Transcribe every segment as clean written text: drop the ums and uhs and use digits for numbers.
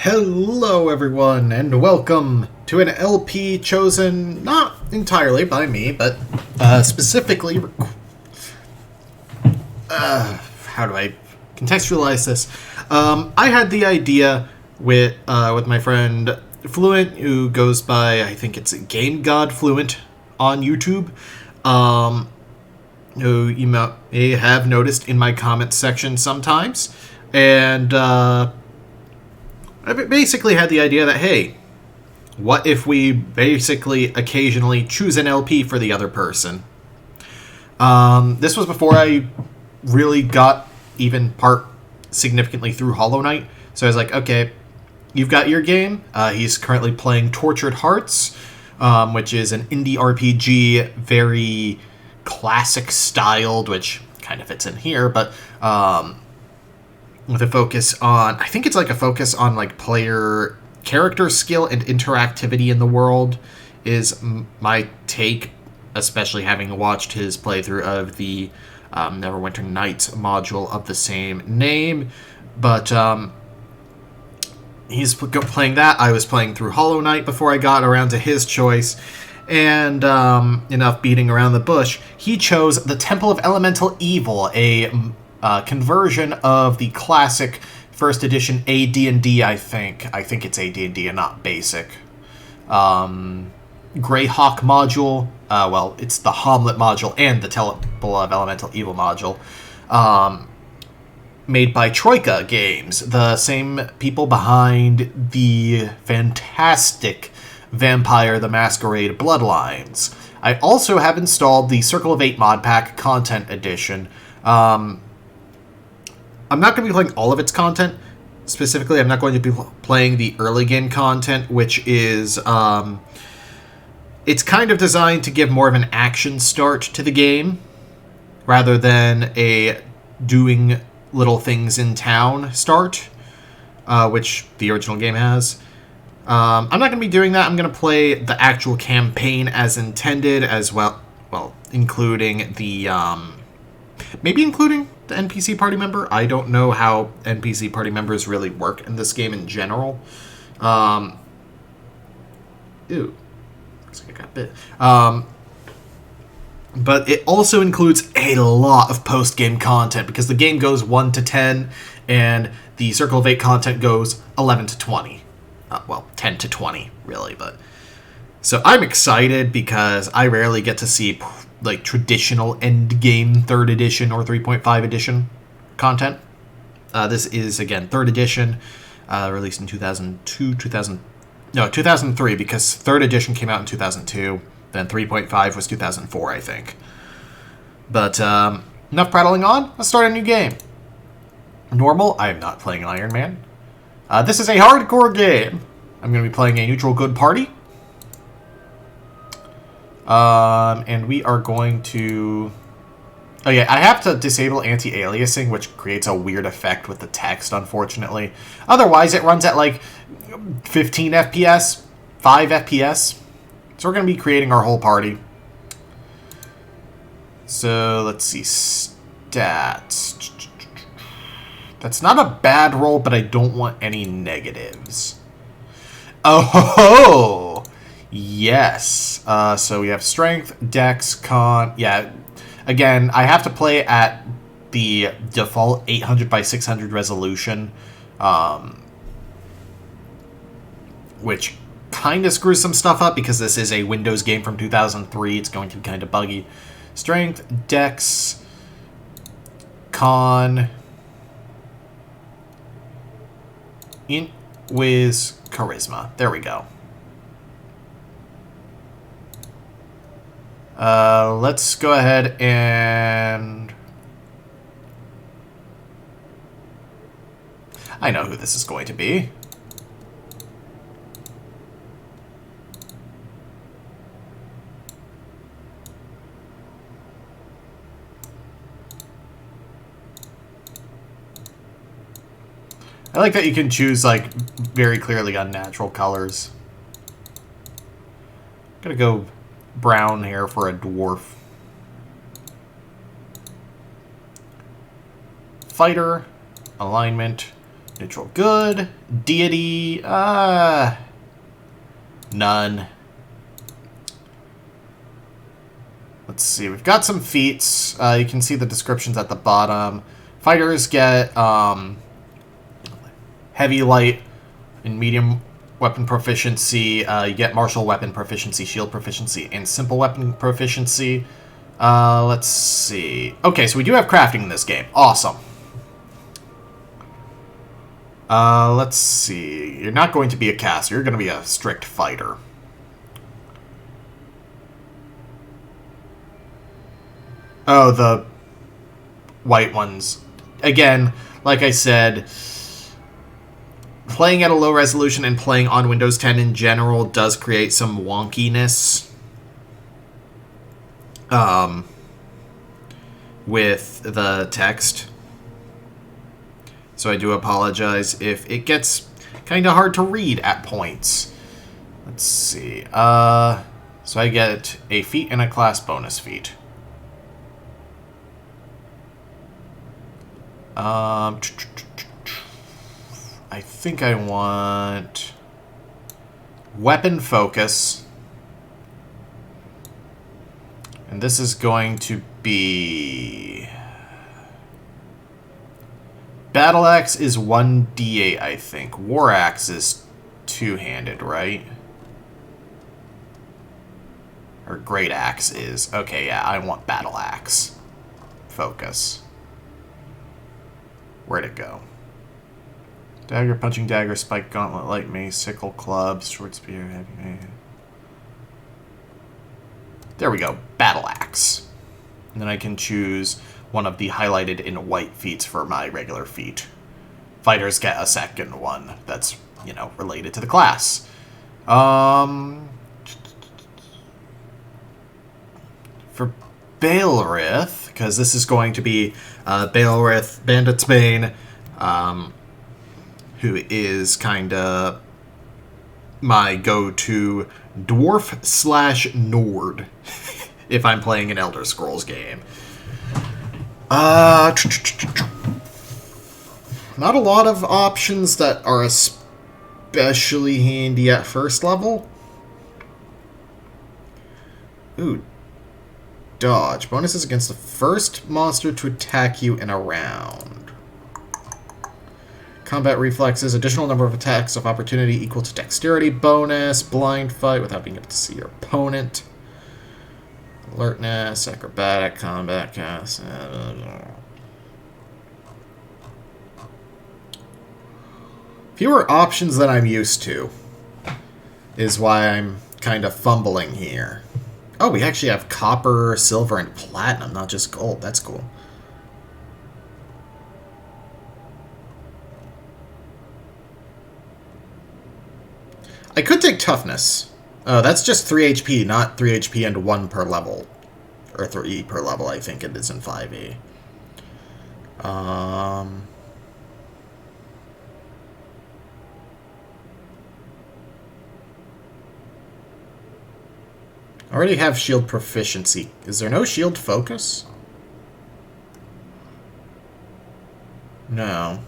Hello, everyone, and welcome to an LP chosen not entirely by me, but specifically. How do I contextualize this? I had the idea with my friend Fluent, who goes by, I think it's Game God Fluent on YouTube. Who you may have noticed in my comments section sometimes, and I basically had the idea that, hey, what if we basically occasionally choose an LP for the other person? This was before I really got even part significantly through Hollow Knight. So I was like, okay, you've got your game. He's currently playing Tortured Hearts, which is an indie RPG, very classic styled, which kind of fits in here, but with a focus on, I think it's like a focus on like player character skill and interactivity in the world is my take, especially having watched his playthrough of the Neverwinter Nights module of the same name. But he's playing that. I was playing through Hollow Knight before I got around to his choice. And enough beating around the bush, he chose the Temple of Elemental Evil, a conversion of the classic first edition AD&D, I think. I think it's AD&D and not basic. Greyhawk module. Well, it's the Hommlet module and the Temple of Elemental Evil module. Made by Troika games, the same people behind the fantastic Vampire the Masquerade Bloodlines. I also have installed the Circle of 8 mod pack content edition. I'm not going to be playing all of its content. Specifically, I'm not going to be playing the early game content, which is, it's kind of designed to give more of an action start to the game, rather than a doing little things in town start, which the original game has. I'm not going to be doing that. I'm going to play the actual campaign as intended, as well, including the, maybe including the NPC party member. I don't know how NPC party members really work in this game in general. Ew. Looks like I got bit. But it also includes a lot of post-game content, because the game goes 1 to 10, and the Circle of 8 content goes 11 to 20. 10 to 20, really, but... So I'm excited, because I rarely get to see like traditional endgame 3rd edition or 3.5 edition content. This is, again, 3rd edition, released in 2003, because 3rd edition came out in 2002, then 3.5 was 2004, I think. But enough prattling on, let's start a new game. Normal, I am not playing Iron Man. This is a hardcore game. I'm going to be playing a neutral good party. And we are going to... Oh yeah, I have to disable anti-aliasing, which creates a weird effect with the text, unfortunately. Otherwise, it runs at like 15 FPS, 5 FPS. So we're going to be creating our whole party. So, let's see. Stats. That's not a bad roll, but I don't want any negatives. Oh ho ho! Yes. So we have strength, dex, con. Yeah. Again, I have to play at the default 800 by 600 resolution, which kind of screws some stuff up, because this is a Windows game from 2003. It's going to be kind of buggy. Strength, dex, con, int, whiz, charisma. There we go. Let's go ahead and... I know who this is going to be. I like that you can choose, like, very clearly unnatural colors. Gonna go brown hair for a dwarf. Fighter, alignment, Neutral good. Deity, none. Let's see, we've got some feats. You can see the descriptions at the bottom. Fighters get heavy, light, and medium weapon proficiency. You get martial weapon proficiency, shield proficiency, and simple weapon proficiency. Let's see. Okay, so we do have crafting in this game. Awesome. Let's see. You're not going to be a caster. You're going to be a strict fighter. Oh, the white ones. Again, like I said, playing at a low resolution and playing on Windows 10 in general does create some wonkiness with the text. So I do apologize if it gets kind of hard to read at points. Let's see. So I get a feat and a class bonus feat. I think I want weapon focus. And this is going to be... Battle Axe is 1d8, I think. War Axe is two-handed, right? Or Great Axe is. Okay, yeah, I want Battle Axe. Focus. Where'd it go? Dagger, punching dagger, spike, gauntlet, light mace, sickle, clubs, short spear, heavy mace. There we go. Battle Axe. And then I can choose one of the highlighted in white feats for my regular feat. Fighters get a second one that's, you know, related to the class. For Baelrith, because this is going to be Baelrith, Bandit's Bane, who is kind of my go-to dwarf/Nord if I'm playing an Elder Scrolls game. Not a lot of options that are especially handy at first level. Ooh. Dodge. Bonuses against the first monster to attack you in a round. Combat reflexes. Additional number of attacks of opportunity equal to dexterity bonus. Blind fight without being able to see your opponent. Alertness. Acrobatic. Combat cast. Fewer options than I'm used to is why I'm kind of fumbling here. Oh, we actually have copper, silver, and platinum, not just gold. That's cool. I could take toughness. Oh, that's just 3 HP, not 3 HP and 1 per level. Or 3 per level, I think it is in 5e. I already have shield proficiency. Is there no shield focus? No.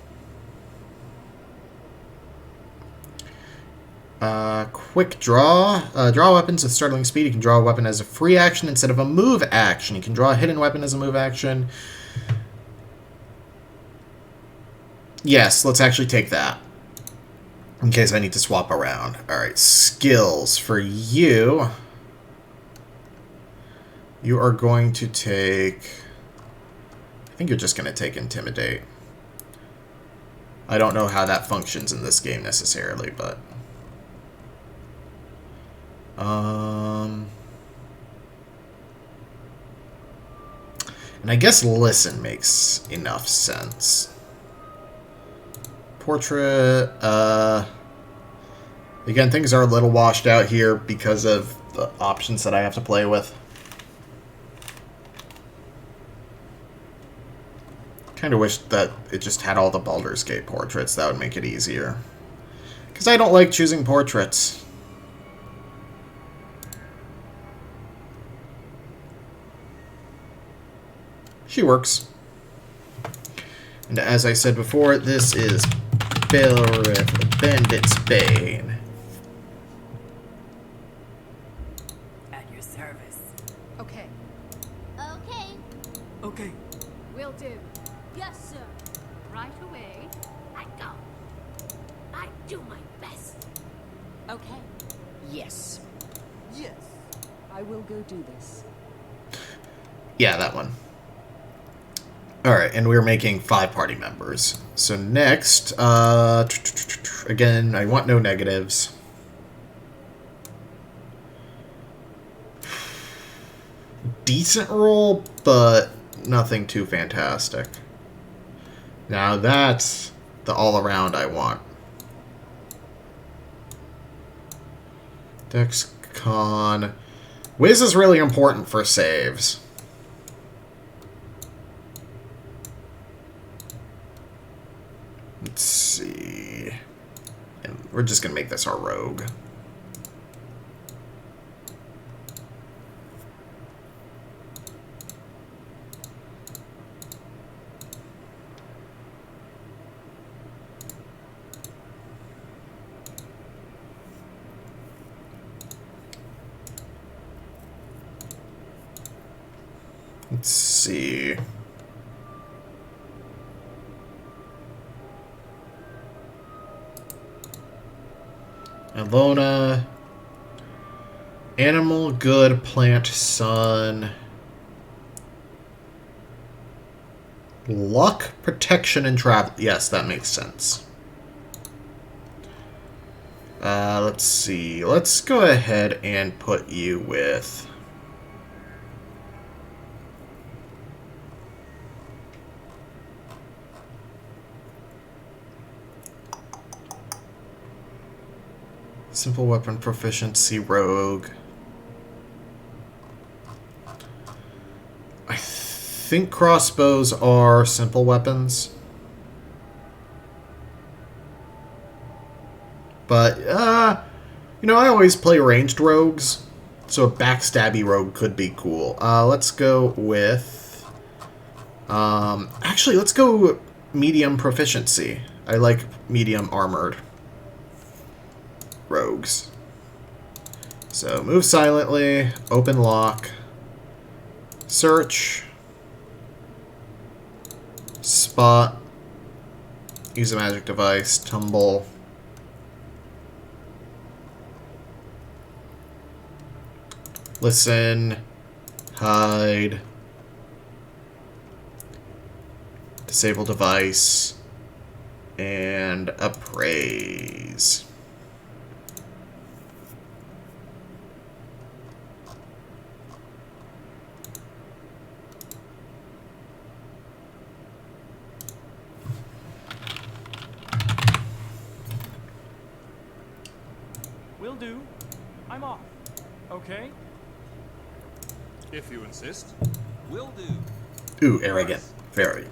Quick draw. Draw weapons with startling speed. You can draw a weapon as a free action instead of a move action. You can draw a hidden weapon as a move action. Yes, let's actually take that. In case I need to swap around. Alright, skills for you. You are going to take... I think you're just going to take Intimidate. I don't know how that functions in this game necessarily, but... And I guess Listen makes enough sense. Portrait... Again, things are a little washed out here because of the options that I have to play with. Kind of wish that it just had all the Baldur's Gate portraits. That would make it easier. Because I don't like choosing portraits. She works. And as I said before, this is Baleriff, Bandit's Bane. At your service. Okay. Okay. Okay. Will do. Yes, sir. Right away. I go. I do my best. Okay. Yes. Yes. I will go do this. Yeah, that one. Alright, and we're making 5 party members. So next, again, I want no negatives. Decent roll, but nothing too fantastic. Now that's the all-around I want. Dex Con. Wiz is really important for saves. Let's see. And we're just going to make this our rogue. Let's see. Alona. Animal, good, plant, sun. Luck, protection, and travel. Yes, that makes sense. Let's see. Let's go ahead and put you with... Simple weapon proficiency, rogue. I think crossbows are simple weapons. But, you know, I always play ranged rogues, so a backstabby rogue could be cool. Let's go with... actually, let's go medium proficiency. I like medium armored rogues. So, move silently, open lock, search, spot, use a magic device, tumble, listen, hide, disable device, and appraise. Will do. I'm off. Okay? If you insist. Will do. Ooh, arrogant. Very.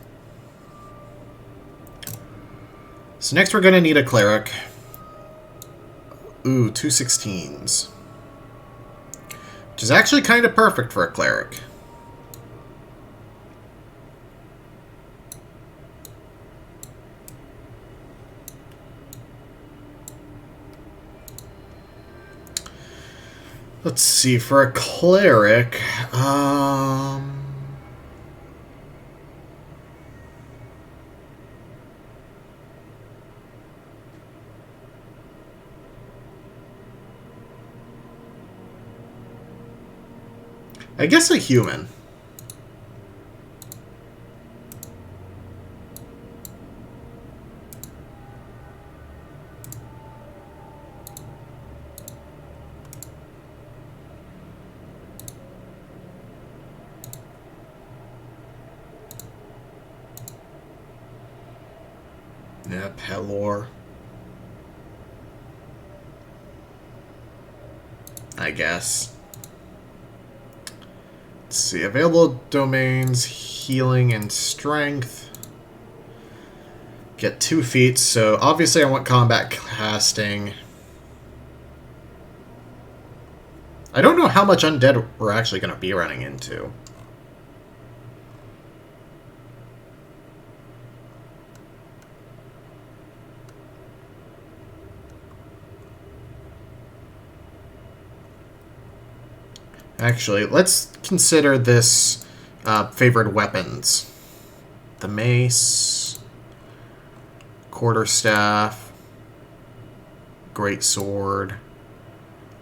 So next we're going to need a cleric. Ooh, 2 16s. Which is actually kind of perfect for a cleric. Let's see, for a cleric, I guess a human. Yeah, Pelor. I guess. Let's see. Available domains, healing and strength. Get 2 feats, so obviously I want combat casting. I don't know how much undead we're actually going to be running into. Actually, let's consider this favored weapons. The mace, quarterstaff, great sword,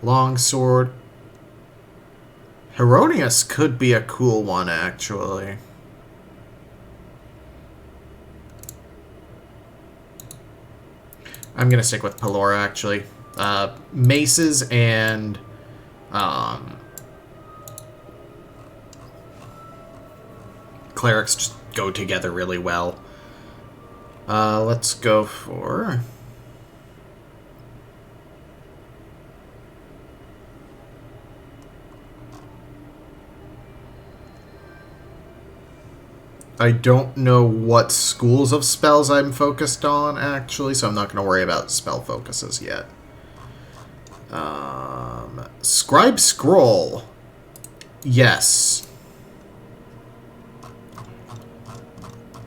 long sword. Heronius could be a cool one, actually. I'm going to stick with Pelora, actually. Maces and... clerics just go together really well. Let's go for... I don't know what schools of spells I'm focused on, actually, so I'm not going to worry about spell focuses yet. Scribe Scroll. Yes.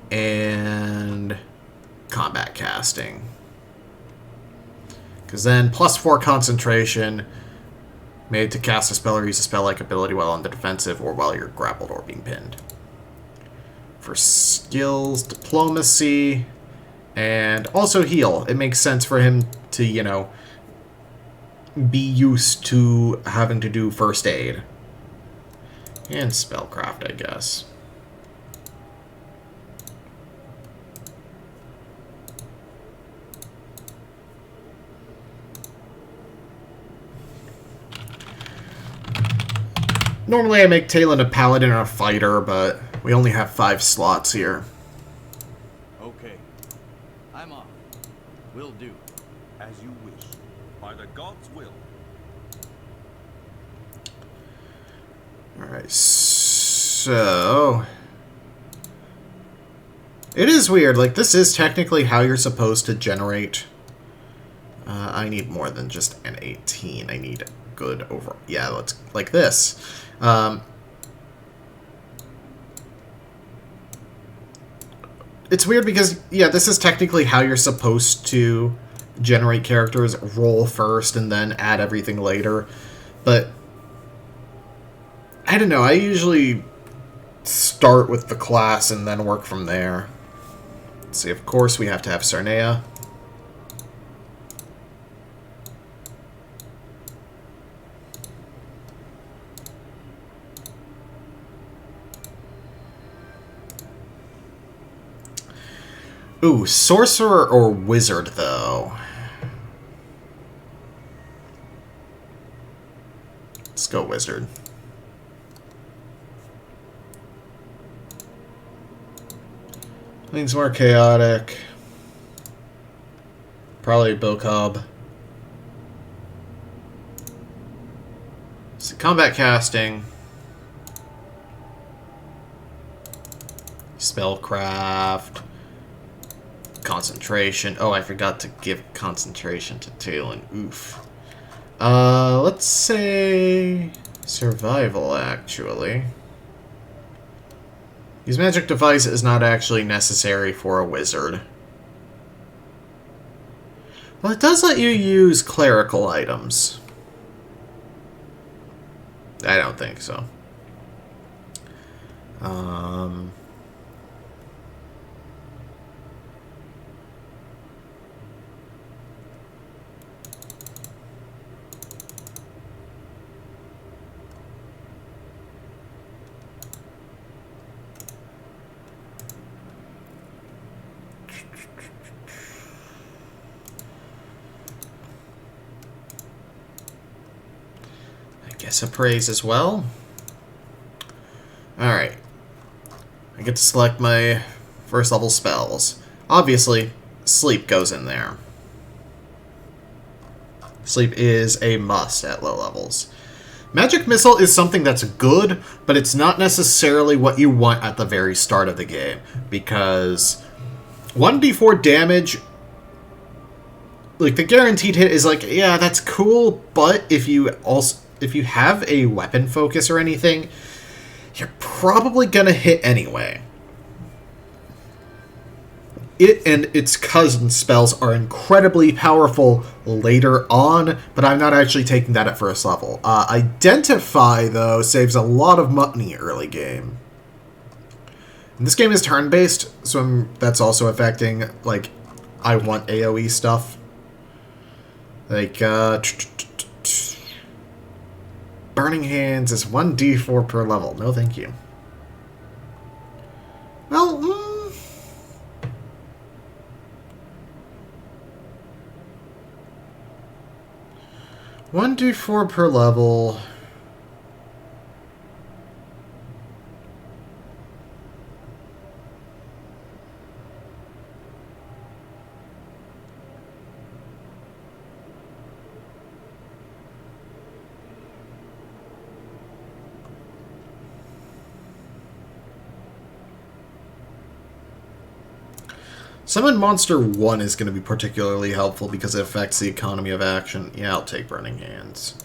And combat casting. Because then +4 concentration, made to cast a spell or use a spell-like ability while on the defensive or while you're grappled or being pinned. For skills, diplomacy, and also heal. It makes sense for him to, you know, be used to having to do first aid. And spellcraft, I guess. Normally I make Talon a paladin or a fighter, but we only have 5 slots here. Okay. I'm off. Will do. As you wish. By the gods' will. Alright, so... It is weird, like, this is technically how you're supposed to generate... I need more than just an 18. I need good over... Yeah, let's... like this. It's weird because, yeah, this is technically how you're supposed to generate characters, roll first and then add everything later. But, I don't know, I usually start with the class and then work from there. Let's see, of course we have to have Sarnea. Ooh, sorcerer or wizard, though. Let's go wizard. Leans more chaotic. Probably Bocob. So combat casting. Spellcraft. Concentration. Oh, I forgot to give concentration to Talon. Oof. Let's say survival, actually. Use magic device is not actually necessary for a wizard. Well, it does let you use clerical items. I don't think so. Guess appraise as well. Alright. I get to select my first level spells. Obviously, sleep goes in there. Sleep is a must at low levels. Magic Missile is something that's good, but it's not necessarily what you want at the very start of the game. Because 1d4 damage, like the guaranteed hit is like, yeah, that's cool, but if you have a weapon focus or anything, you're probably gonna hit anyway. it and its cousin spells are incredibly powerful later on, but I'm not actually taking that at first level. Identify, though, saves a lot of money early game. And this game is turn-based, so that's also affecting, like, I want AoE stuff. Like, Burning Hands is 1d4 per level. No, thank you. Well, 1d4 per level. Summon Monster 1 is going to be particularly helpful because it affects the economy of action. Yeah, I'll take Burning Hands.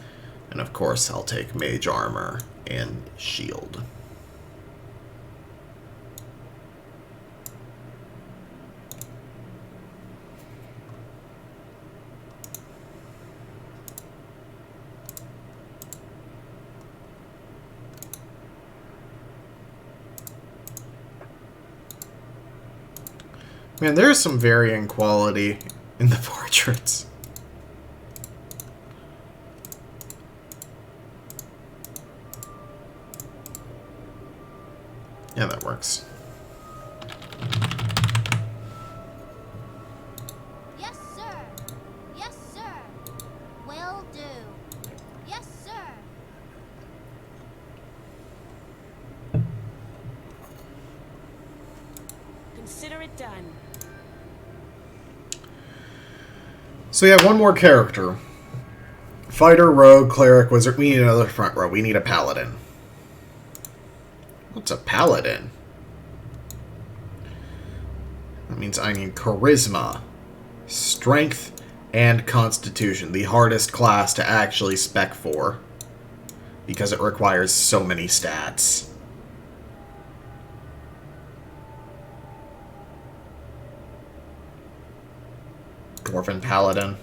And of course, I'll take Mage Armor and Shield. Man, there's some varying quality in the portraits. Yeah, that works. Yes, sir. Yes, sir. Will do. Yes, sir. Consider it done. So yeah, one more character. Fighter, rogue, cleric, wizard. We need another front row. We need a paladin. What's a paladin? That means I need charisma, strength, and constitution. The hardest class to actually spec for. Because it requires so many stats. Dwarven Paladin.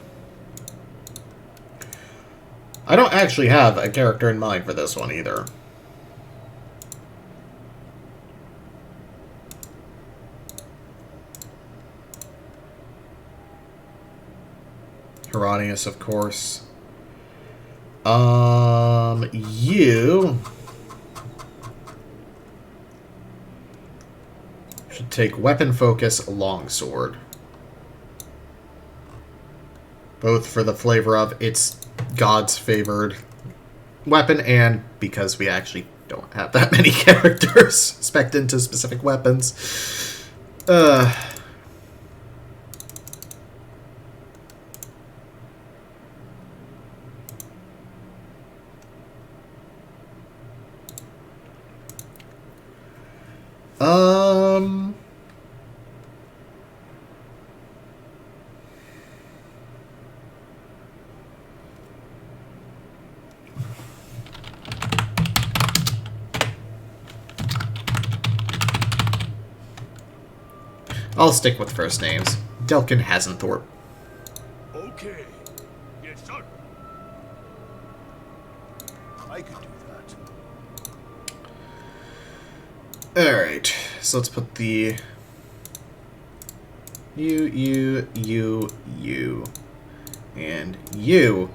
I don't actually have a character in mind for this one either. Heronius, of course. You should take weapon focus longsword. Both for the flavor of it's God's favored weapon and because we actually don't have that many characters spec'd into specific weapons. I'll stick with first names. Delkin Hasenthorpe. Okay. Yes, sir. I could do that. Alright, so let's put the you, and you.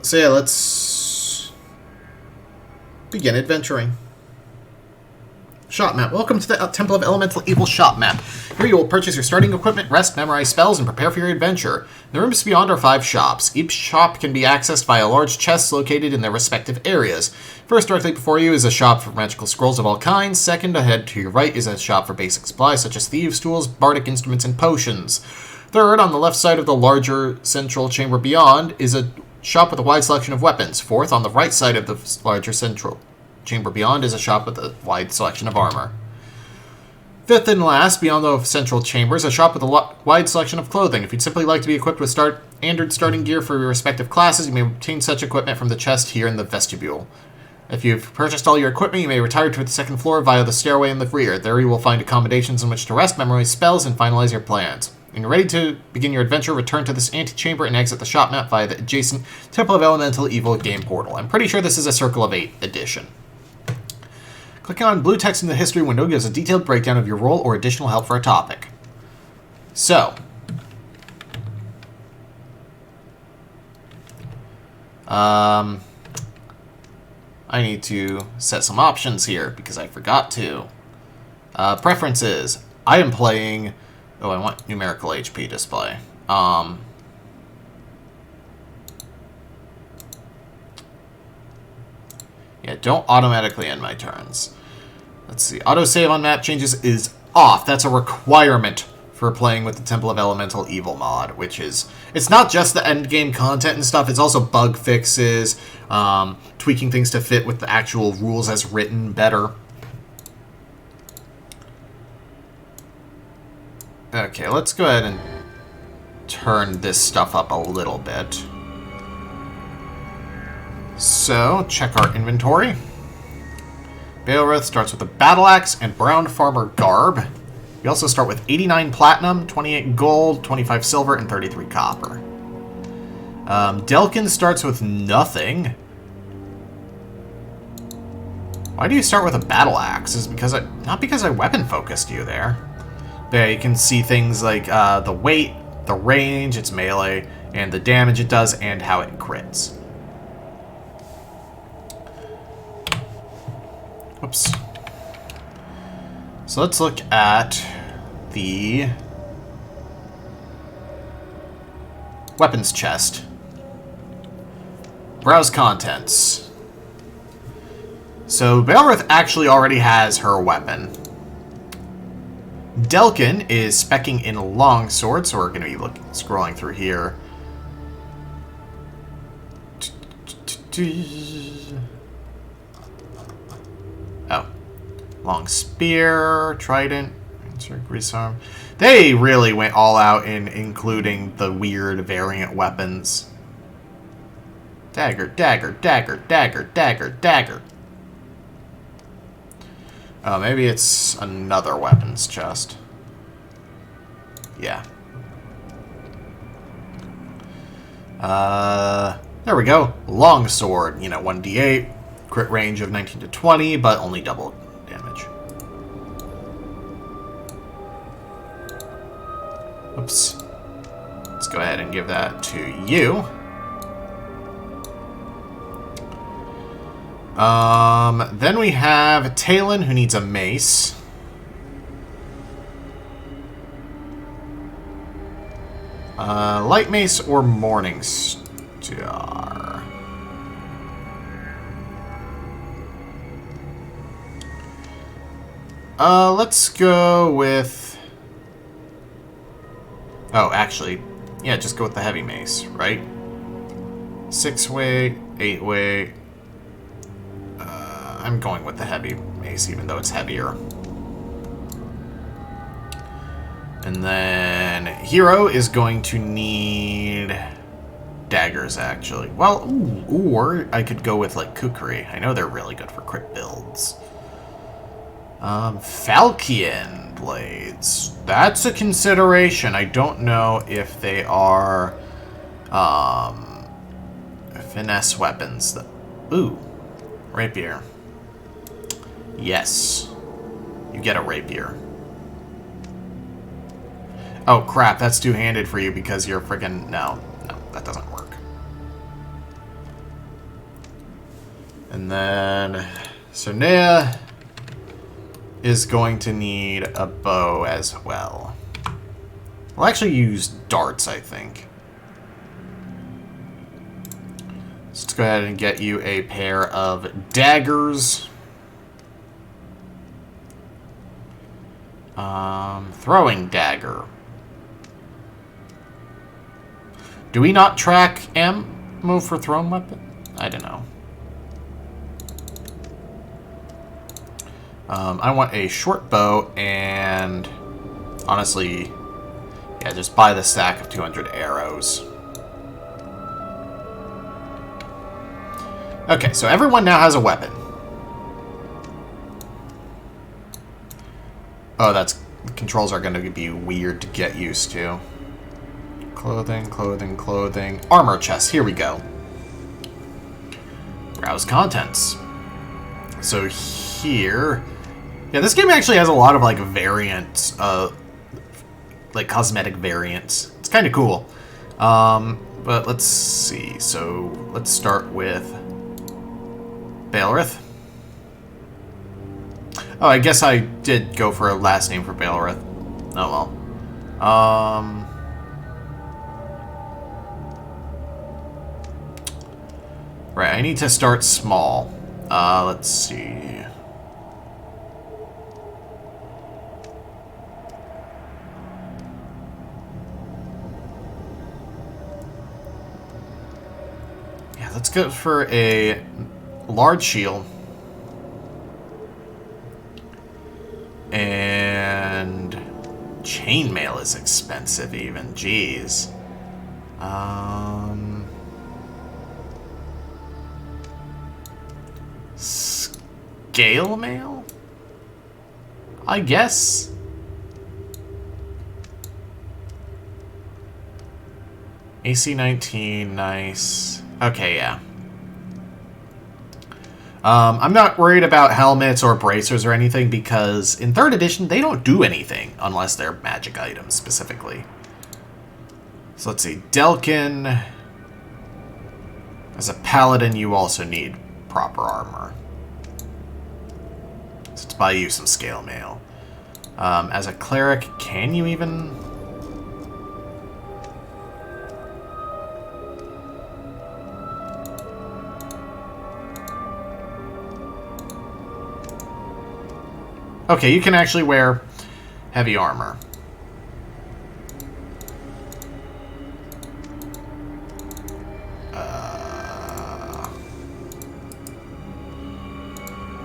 So yeah, let's begin adventuring. Shop map. Welcome to the Temple of Elemental Evil shop map. Here you will purchase your starting equipment, rest, memorize spells, and prepare for your adventure. The rooms beyond are 5 shops. Each shop can be accessed via large chests located in their respective areas. First, directly before you is a shop for magical scrolls of all kinds. Second, ahead to your right is a shop for basic supplies such as thieves' tools, bardic instruments, and potions. Third, on the left side of the larger central chamber beyond is a shop with a wide selection of weapons. Fourth, on the right side of the larger central chamber beyond is a shop with a wide selection of armor. Fifth and last, beyond the central chamber, is a shop with a wide selection of clothing. If you'd simply like to be equipped with standard starting gear for your respective classes, you may obtain such equipment from the chest here in the vestibule. If you've purchased all your equipment, you may retire to the second floor via the stairway in the rear. There you will find accommodations in which to rest, memorize spells, and finalize your plans. When you're ready to begin your adventure, return to this antechamber and exit the shop map via the adjacent Temple of Elemental Evil game portal. I'm pretty sure this is a Circle of 8 edition. Clicking on blue text in the history window gives a detailed breakdown of your role or additional help for a topic. So, I need to set some options here because I forgot to. Preferences. I am playing... Oh, I want numerical HP display. Yeah, don't automatically end my turns. Let's see. Autosave on map changes is off. That's a requirement for playing with the Temple of Elemental Evil mod, which is... It's not just the endgame content and stuff, it's also bug fixes, tweaking things to fit with the actual rules as written better. Okay, let's go ahead and turn this stuff up a little bit. So, check our inventory. Beowulf starts with a battle axe and brown farmer garb. We also start with 89 platinum, 28 gold, 25 silver, and 33 copper. Delkin starts with nothing. Why do you start with a battle axe? Is because not because I weapon focused you there. There you can see things like the weight, the range, its melee, and the damage it does, and how it crits. Whoops. So let's look at the weapons chest. Browse contents. So Beowulf actually already has her weapon. Delkin is specking in a longsword, so we're going to be scrolling through here. Oh. Long spear, trident, greasearm. They really went all out in including the weird variant weapons. Dagger, dagger, dagger, dagger, dagger, dagger. Oh, maybe it's another weapons chest. Yeah. There we go. Longsword, 1d8. Crit range of 19 to 20, but only double damage. Oops. Let's go ahead and give that to you. Then we have Talon, who needs a mace. Light mace or Morning Star? Let's go with... Oh, actually, yeah, just go with the heavy mace, right? 6-way, 8-way... I'm going with the heavy mace, even though it's heavier. And then Hero is going to need daggers, actually. Well, or I could go with, like, Kukri. I know they're really good for crit builds. Falchion blades. That's a consideration. I don't know if they are, finesse weapons. Ooh, rapier. Yes. You get a rapier. Oh, crap. That's two-handed for you because you're friggin'... No, that doesn't work. And then... Sonea is going to need a bow as well. We'll actually use darts, I think. So let's go ahead and get you a pair of daggers. Throwing dagger. Do we not track ammo for thrown weapon? I don't know. I want a short bow and honestly, yeah, just buy the stack of 200 arrows. Okay, so everyone now has a weapon. Oh, the controls are going to be weird to get used to. Clothing, clothing, clothing. Armor chest. Here we go. Browse contents. So here... Yeah, this game actually has a lot of, like, variants. Like, cosmetic variants. It's kind of cool. But let's see. So, let's start with... Baelrith. Oh, I guess I did go for a last name for Baelrith. Oh, well. Right, I need to start small. Let's see. Yeah, let's go for a large shield. And chainmail is expensive even. Jeez. Scale mail? I guess. AC 19, nice. Okay, yeah. I'm not worried about helmets or bracers or anything because in 3rd edition, they don't do anything unless they're magic items specifically. So let's see. Delkin. As a paladin, you also need proper armor. So let's buy you some scale mail. As a cleric, can you even... Okay, you can actually wear heavy armor.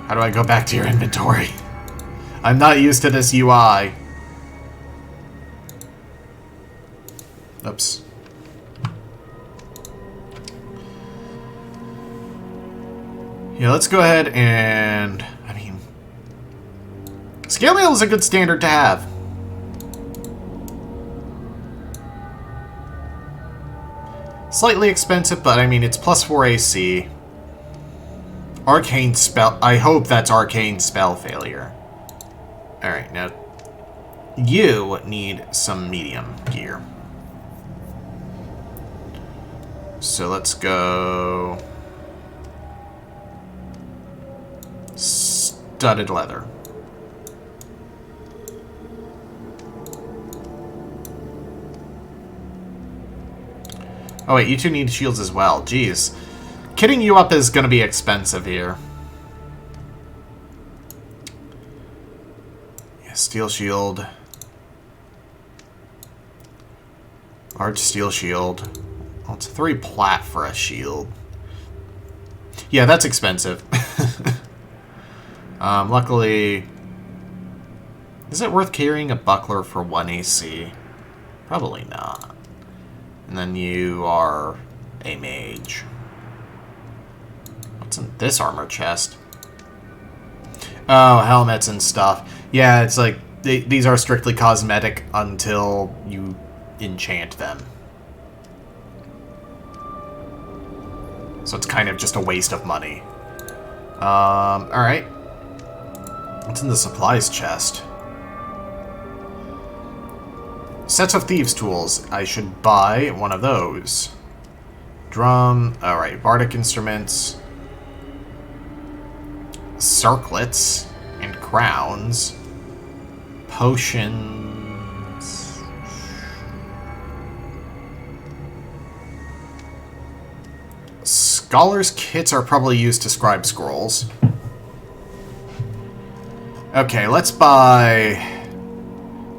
How do I go back to your inventory? I'm not used to this UI. Oops. Yeah, let's go ahead and... Scale mail is a good standard to have. Slightly expensive, but I mean, it's +4 AC. Arcane spell... I hope that's arcane spell failure. Alright, now... You need some medium gear. So let's go... Studded leather. Oh wait, you two need shields as well. Jeez. Kitting you up is going to be expensive here. Yeah, steel shield. Large steel shield. Well, it's 3 plat for a shield. Yeah, that's expensive. Luckily... Is it worth carrying a buckler for 1 AC? Probably not. And then you are a mage. What's in this armor chest? Oh, helmets and stuff. Yeah, it's like, these are strictly cosmetic until you enchant them. So it's kind of just a waste of money. Alright. What's in the supplies chest? Sets of thieves' tools. I should buy one of those. Drum. Alright, bardic instruments. Circlets and crowns. Potions. Scholars' kits are probably used to scribe scrolls. Okay, let's buy...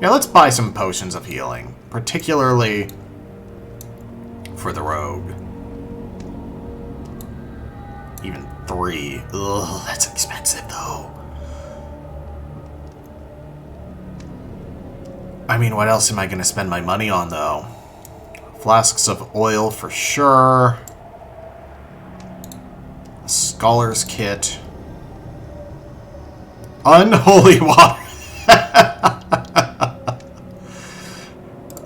Yeah, let's buy some potions of healing. Particularly for the rogue. Even 3. Ugh, that's expensive, though. I mean, what else am I going to spend my money on, though? Flasks of oil for sure. A scholar's kit. Unholy water.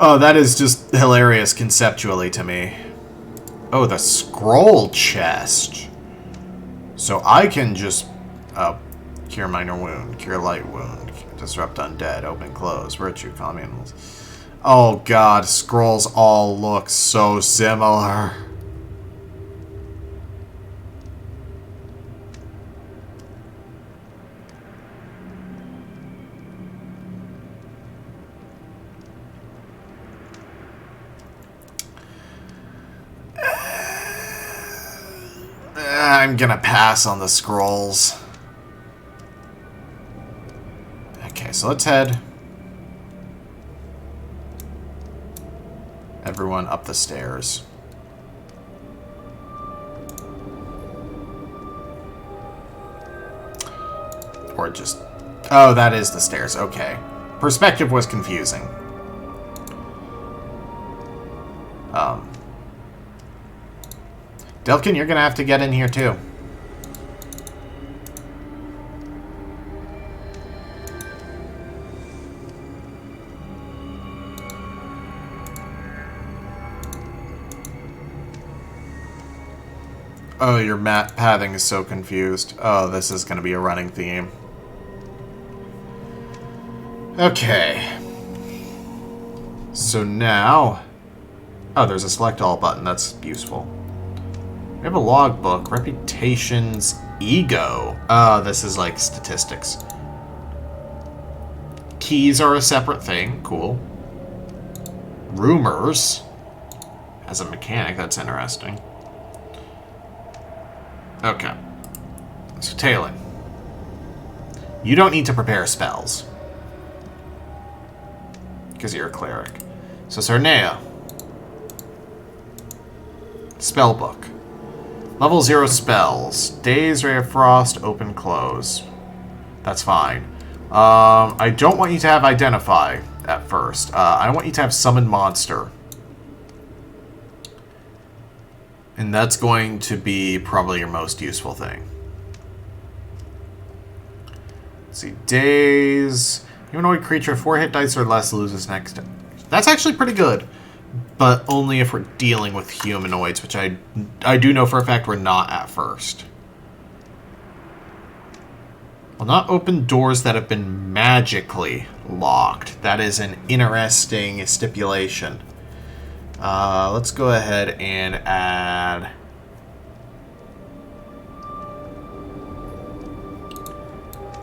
Oh, that is just hilarious conceptually to me. Oh, the scroll chest. So I can just cure minor wound, cure light wound, disrupt undead, open close, virtue, calm animals. Oh god, scrolls all look so similar. I'm gonna pass on the scrolls. Okay, so let's head everyone up the stairs. Or just... Oh, that is the stairs. Okay. Perspective was confusing. Delkin, you're gonna have to get in here too. Oh, your map pathing is so confused. Oh, this is gonna be a running theme. Okay. So now... Oh, there's a select all button. That's useful. We have a logbook. Reputations. Ego. Oh, this is like statistics. Keys are a separate thing. Cool. Rumors. As a mechanic, that's interesting. Okay. So, Talon. You don't need to prepare spells. Because you're a cleric. So, Sarnea. Spellbook. Level 0 spells. Daze, Ray of Frost, open, close. That's fine. I don't want you to have Identify at first. I want you to have Summon Monster. And that's going to be probably your most useful thing. Let's see. Daze. Humanoid creature, 4 hit dice or less loses next. That's actually pretty good. But only if we're dealing with humanoids, which I do know for a fact we're not at first. Will not open doors that have been magically locked. That is an interesting stipulation. Let's go ahead and add...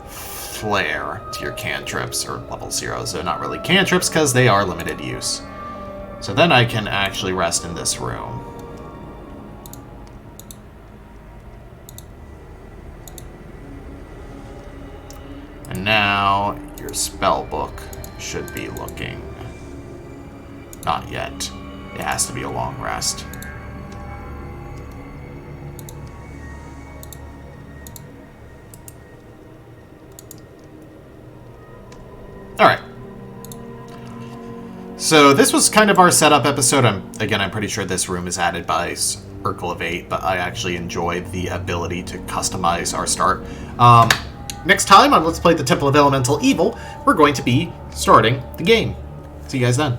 Flare to your cantrips, or level 0s. They're not really cantrips because they are limited use. So then I can actually rest in this room. And now your spell book should be looking... Not yet. It has to be a long rest. Alright. So this was kind of our setup episode. I'm pretty sure this room is added by Urkel of 8, but I actually enjoyed the ability to customize our start. Next time on Let's Play the Temple of Elemental Evil, we're going to be starting the game. See you guys then.